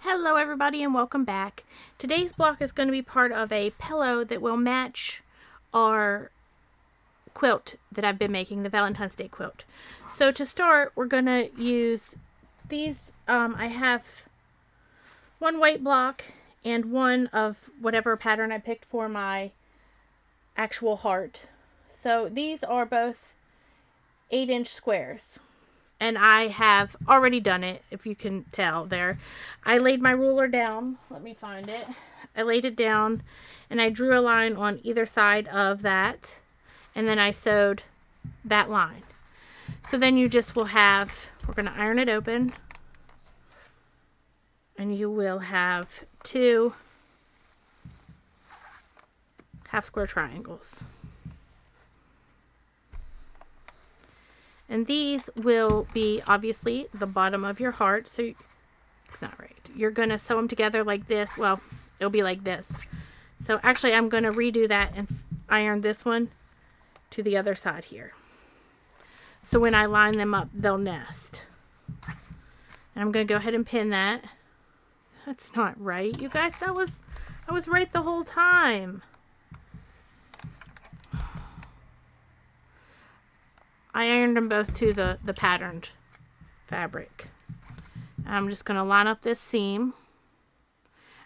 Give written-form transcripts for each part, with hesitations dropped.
Hello everybody and welcome back. Today's block is going to be part of a pillow that will match our quilt that I've been making, the Valentine's Day quilt. So to start, we're going to use these. I have one white block and one of whatever pattern I picked for my actual heart. So these are both 8-inch squares. And I have already done it, if you can tell there. I laid my ruler down. Let me find it. I laid it down and I drew a line on either side of that. And then I sewed that line. So then you just will have, we're going to iron it open. And you will have 2 half square triangles. And these will be obviously the bottom of your heart. So it's not right. You're going to sew them together like this. Well, it'll be like this. So actually I'm going to redo that and iron this one to the other side here. So when I line them up, they'll nest. And I'm going to go ahead and pin that. That's not right. You guys, I was right the whole time. I ironed them both to the patterned fabric. And I'm just going to line up this seam.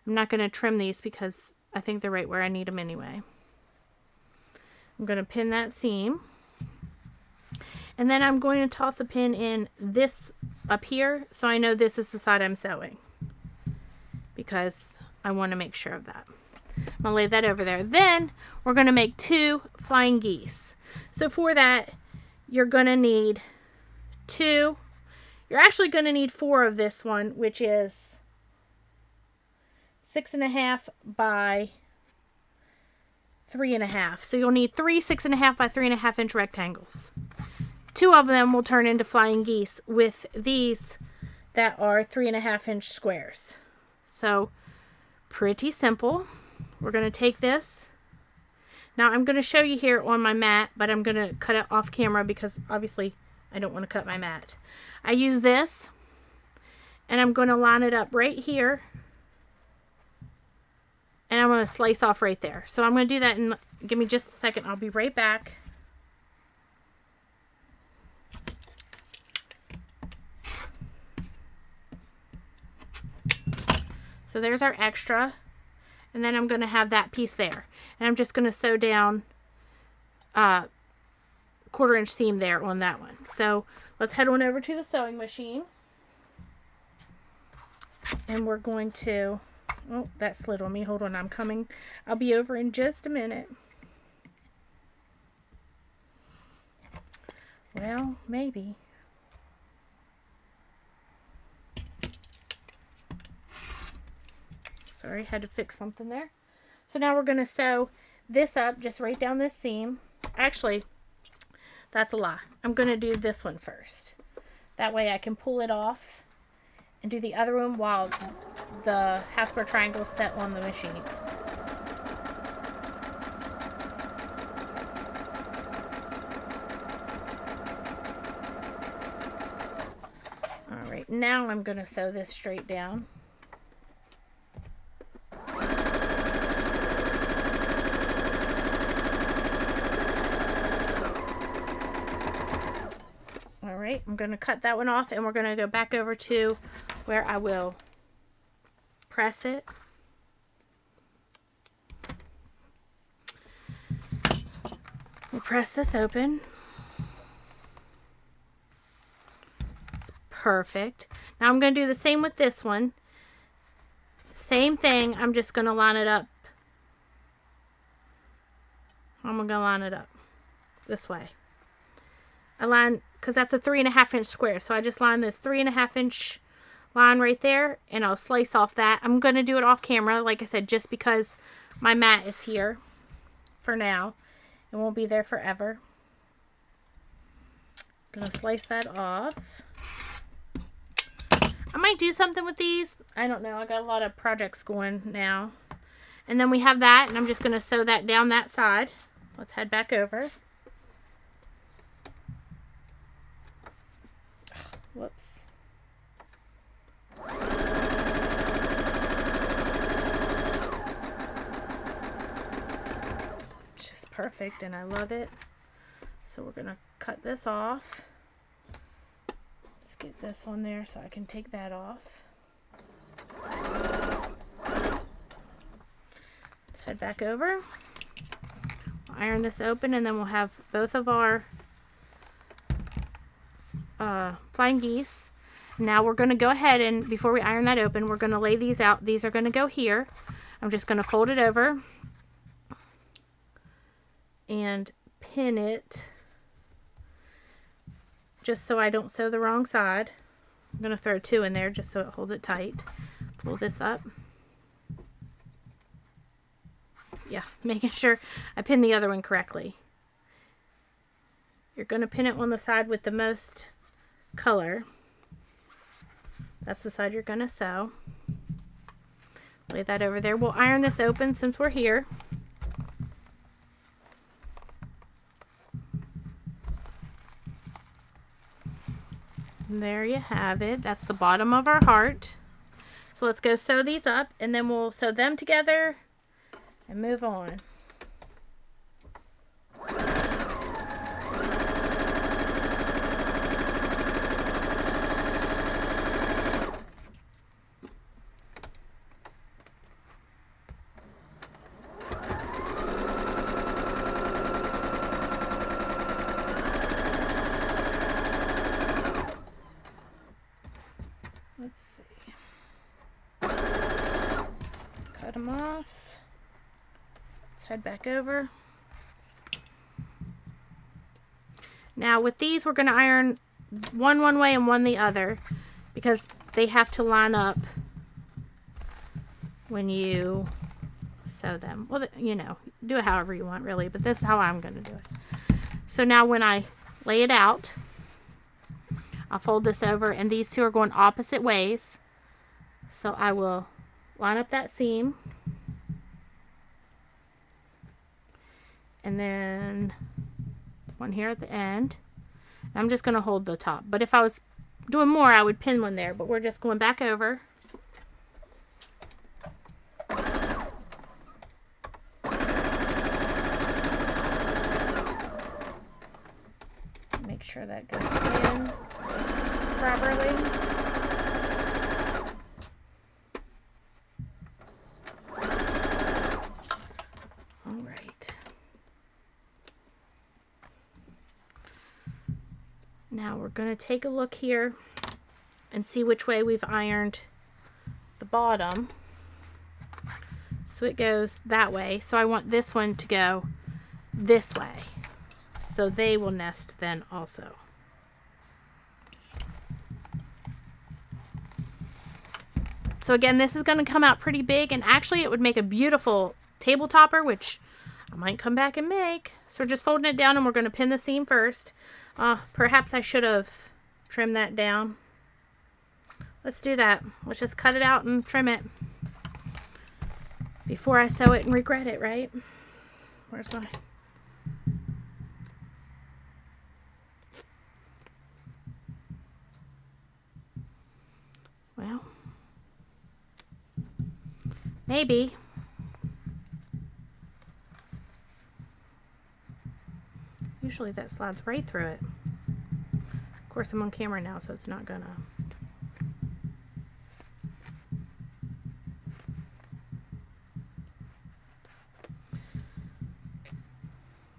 I'm not going to trim these because I think they're right where I need them anyway. I'm going to pin that seam. And then I'm going to toss a pin in this up here so I know this is the side I'm sewing. Because I want to make sure of that. I'm going to lay that over there. Then we're going to make 2 flying geese. So for that, you're going to need 2. You're actually going to need 4 of this one, which is 6.5 by 3.5. So you'll need 3 6.5 by 3.5 inch rectangles. 2 of them will turn into flying geese with these that are 3.5 inch squares. So pretty simple. We're going to take this. Now I'm going to show you here on my mat, but I'm going to cut it off camera because obviously I don't want to cut my mat. I use this and I'm going to line it up right here and I'm going to slice off right there. So I'm going to do that and give me just a second. I'll be right back. So there's our extra. And then I'm going to have that piece there. And I'm just going to sew down 1/4 inch seam there on that one. So let's head on over to the sewing machine. And we're going to... Oh, that slid on me. Hold on, I'm coming. I'll be over in just a minute. Well, maybe. Sorry, had to fix something there. So now we're going to sew this up just right down this seam. Actually, that's a lie. I'm going to do this one first. That way I can pull it off and do the other one while the half square triangle is set on the machine. Alright, now I'm going to sew this straight down. Alright, I'm going to cut that one off and we're going to go back over to where I will press it. We'll press this open. It's perfect. Now I'm going to do the same with this one. Same thing, I'm just going to line it up. I'm going to line it up this way. I line, because that's a 3.5 inch square. So I just line this 3.5 inch line right there and I'll slice off that. I'm going to do it off camera, like I said, just because my mat is here for now. It won't be there forever. I'm going to slice that off. I might do something with these. I don't know. I got a lot of projects going now. And then we have that, and I'm just going to sew that down that side. Let's head back over. Whoops. perfect and I love it. So we're gonna cut this off. Let's get this on there so I can take that off. Let's head back over. We'll iron this open and then we'll have both of our flying geese. Now we're going to go ahead and before we iron that open, we're going to lay these out. These are going to go here. I'm just going to fold it over and pin it just so I don't sew the wrong side. I'm going to throw 2 in there just so it holds it tight. Pull this up. Yeah, making sure I pin the other one correctly. You're going to pin it on the side with the most color. That's the side you're going to sew. Lay that over there. We'll iron this open since we're here. And there you have it. That's the bottom of our heart. So let's go sew these up and then we'll sew them together and move on. Let's see. Cut them off. Let's head back over. Now with these we're going to iron one way and one the other because they have to line up when you sew them. Well, you know, do it however you want really, but this is how I'm going to do it. So now when I lay it out, I'll fold this over and these two are going opposite ways. So I will line up that seam. And then one here at the end. I'm just going to hold the top. But if I was doing more, I would pin one there. But we're just going back over. Make sure that goes in properly. All right. Now we're going to take a look here and see which way we've ironed the bottom. So it goes that way. So I want this one to go this way. So they will nest then also. So again, this is going to come out pretty big, and actually it would make a beautiful table topper, which I might come back and make. So we're just folding it down and we're going to pin the seam first. Perhaps I should have trimmed that down. Let's do that. Let's just cut it out and trim it before I sew it and regret it, right? Where's my... Well, maybe. Usually that slides right through it. Of course, I'm on camera now, so it's not gonna.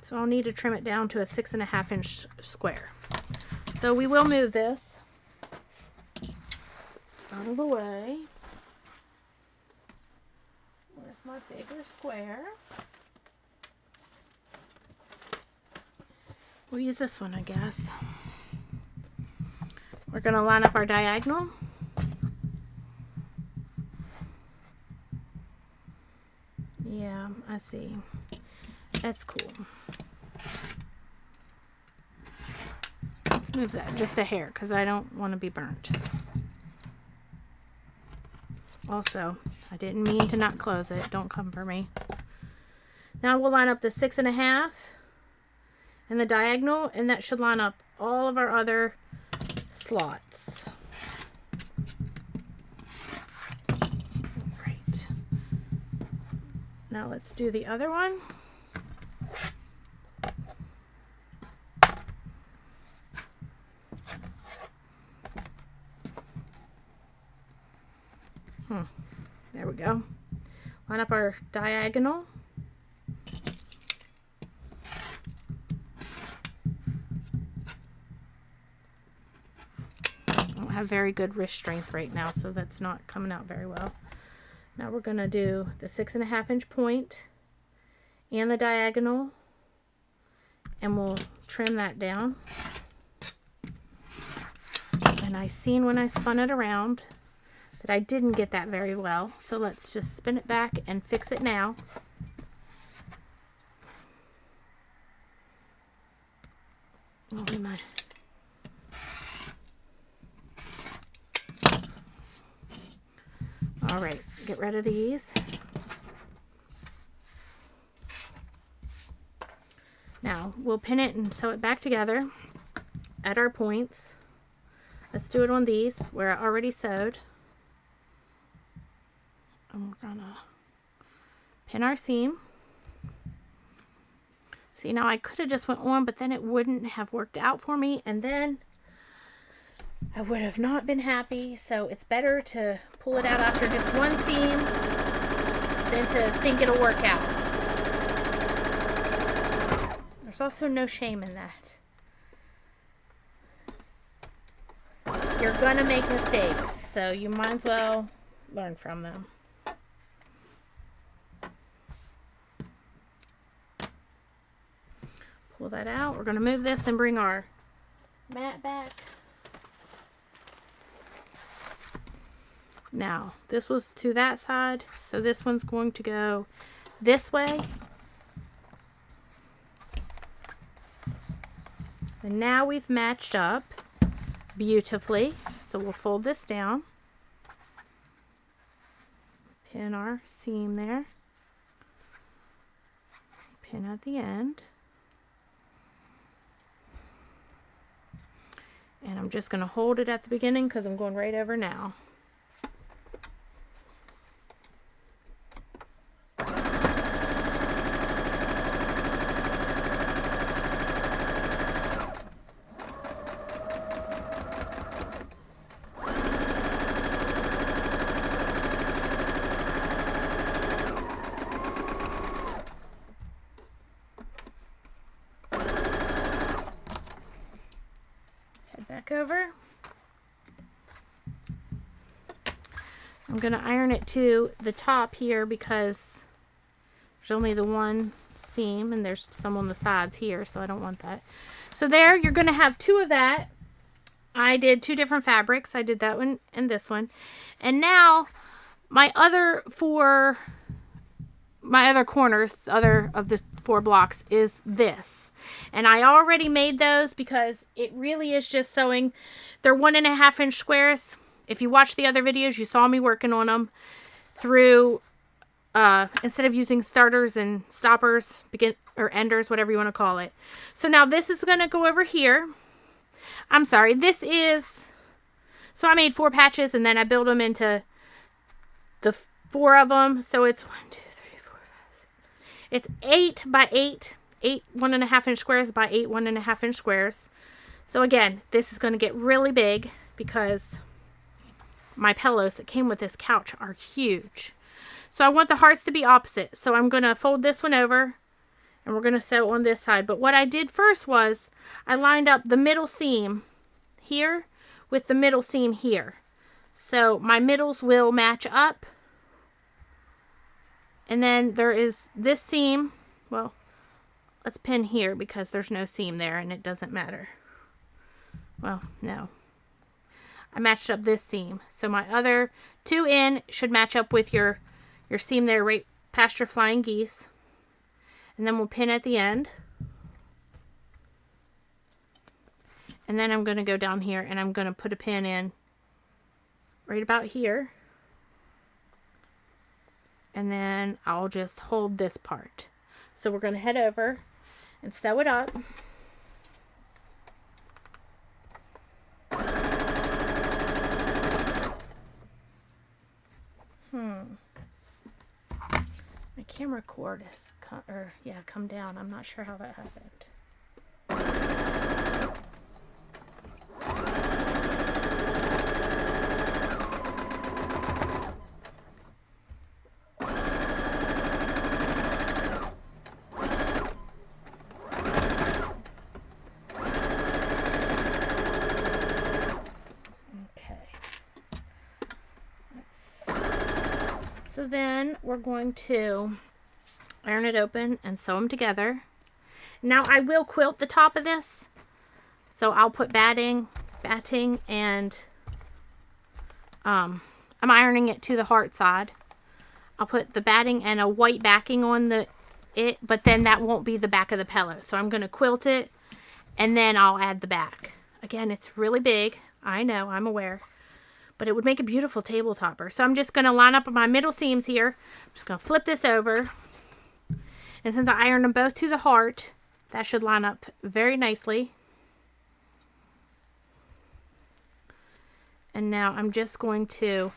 So I'll need to trim it down to a 6.5 inch square. So we will move this out of the way. Where's my bigger square? We'll use this one, I guess. We're going to line up our diagonal. Yeah, I see. That's cool. Let's move that just a hair because I don't want to be burnt. Also, I didn't mean to not close it. Don't come for me. Now we'll line up the 6.5 and the diagonal, and that should line up all of our other slots. Right. Now let's do the other one. There we go. Line up our diagonal. I don't have very good wrist strength right now, so that's not coming out very well. Now we're going to do the 6.5 inch point and the diagonal, and we'll trim that down. And I seen when I spun it around that I didn't get that very well, so let's just spin it back and fix it now. All right, get rid of these. Now we'll pin it and sew it back together at our points. Let's do it on these where I already sewed. And we're gonna pin our seam. See, now I could have just went on, but then it wouldn't have worked out for me, and then I would have not been happy. So it's better to pull it out after just one seam than to think it'll work out. There's also no shame in that. You're gonna make mistakes, so you might as well learn from them. Pull that out. We're gonna move this and bring our mat back. Now, this was to that side, so this one's going to go this way. And now we've matched up beautifully. So we'll fold this down. Pin our seam there. Pin at the end. And I'm just going to hold it at the beginning because I'm going right over now. Back over. I'm going to iron it to the top here because there's only the one seam and there's some on the sides here, so I don't want that. So there, you're going to have two of that. I did two different fabrics. I did that one and this one. And now my other corners, the other of the 4 blocks is this. And I already made those because it really is just sewing. They're 1.5 inch squares. If you watched the other videos, you saw me working on them through, instead of using starters and stoppers, or enders, whatever you want to call it. So now this is going to go over here. I'm sorry, this is, so I made 4 patches and then I built them into the 4 of them. So it's 1, 2, 3, 4, 5, 6. It's 8 by 8. 8 1.5 inch squares by 8 1.5 inch squares. So again, this is going to get really big because my pillows that came with this couch are huge. So I want the hearts to be opposite. So I'm going to fold this one over and we're going to sew on this side. But what I did first was I lined up the middle seam here with the middle seam here. So my middles will match up. And then there is this seam. Well, let's pin here because there's no seam there and it doesn't matter. Well, no. I matched up this seam. So my other 2 in should match up with your seam there right past your flying geese. And then we'll pin at the end. And then I'm going to go down here and I'm going to put a pin in right about here. And then I'll just hold this part. So we're going to head over and sew it up. My camera cord has come down. I'm not sure how that happened. So then we're going to iron it open and sew them together. Now I will quilt the top of this. So I'll put batting and I'm ironing it to the heart side. I'll put the batting and a white backing on it, but then that won't be the back of the pillow. So I'm going to quilt it and then I'll add the back. Again, it's really big. I know, I'm aware. But it would make a beautiful table topper. So I'm just going to line up my middle seams here. I'm just going to flip this over. And since I ironed them both to the heart, that should line up very nicely. And now I'm just going to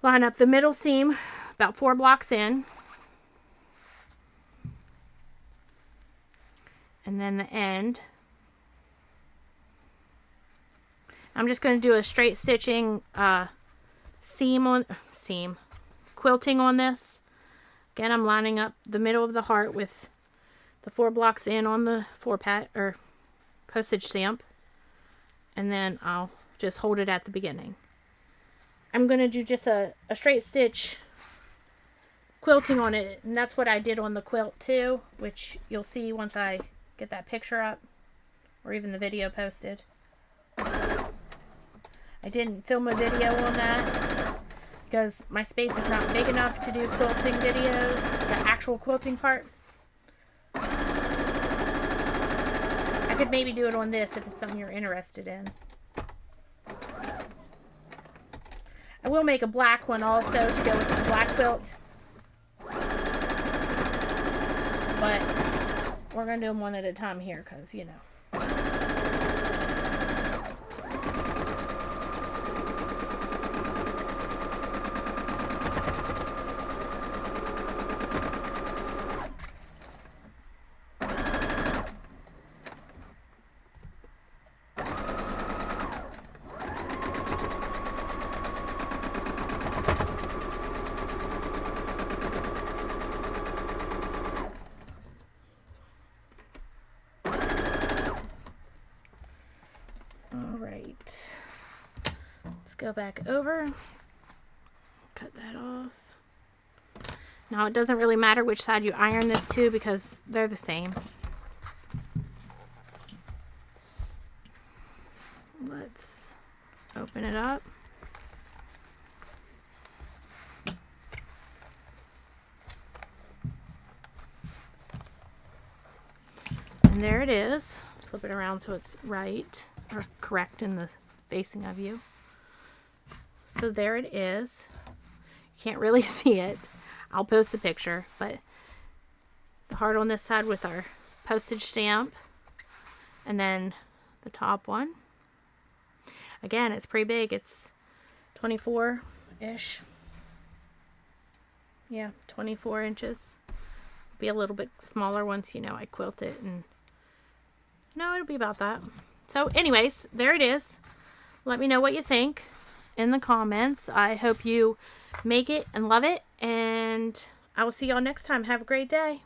line up the middle seam about 4 blocks in. And then the end. I'm just going to do a straight stitching quilting on this. Again, I'm lining up the middle of the heart with the 4 blocks in on the postage stamp. And then I'll just hold it at the beginning. I'm going to do just a straight stitch quilting on it, and that's what I did on the quilt too, which you'll see once I get that picture up or even the video posted. I didn't film a video on that because my space is not big enough to do quilting videos, the actual quilting part. I could maybe do it on this if it's something you're interested in. I will make a black one also to go with the black quilt. But we're going to do them one at a time here because, you know. Let's go back over, cut that off. Now it doesn't really matter which side you iron this to because they're the same. Let's open it up. And there it is. Flip it around so it's right or correct in the facing of you. So there it is. You can't really see it. I'll post a picture, but the heart on this side with our postage stamp and then the top one. Again, it's pretty big. It's 24-ish. Yeah, 24 inches. Be a little bit smaller once, you know, I quilt it, and no, it'll be about that. So anyways, there it is. Let me know what you think in the comments. I hope you make it and love it, and I will see y'all next time. Have a great day.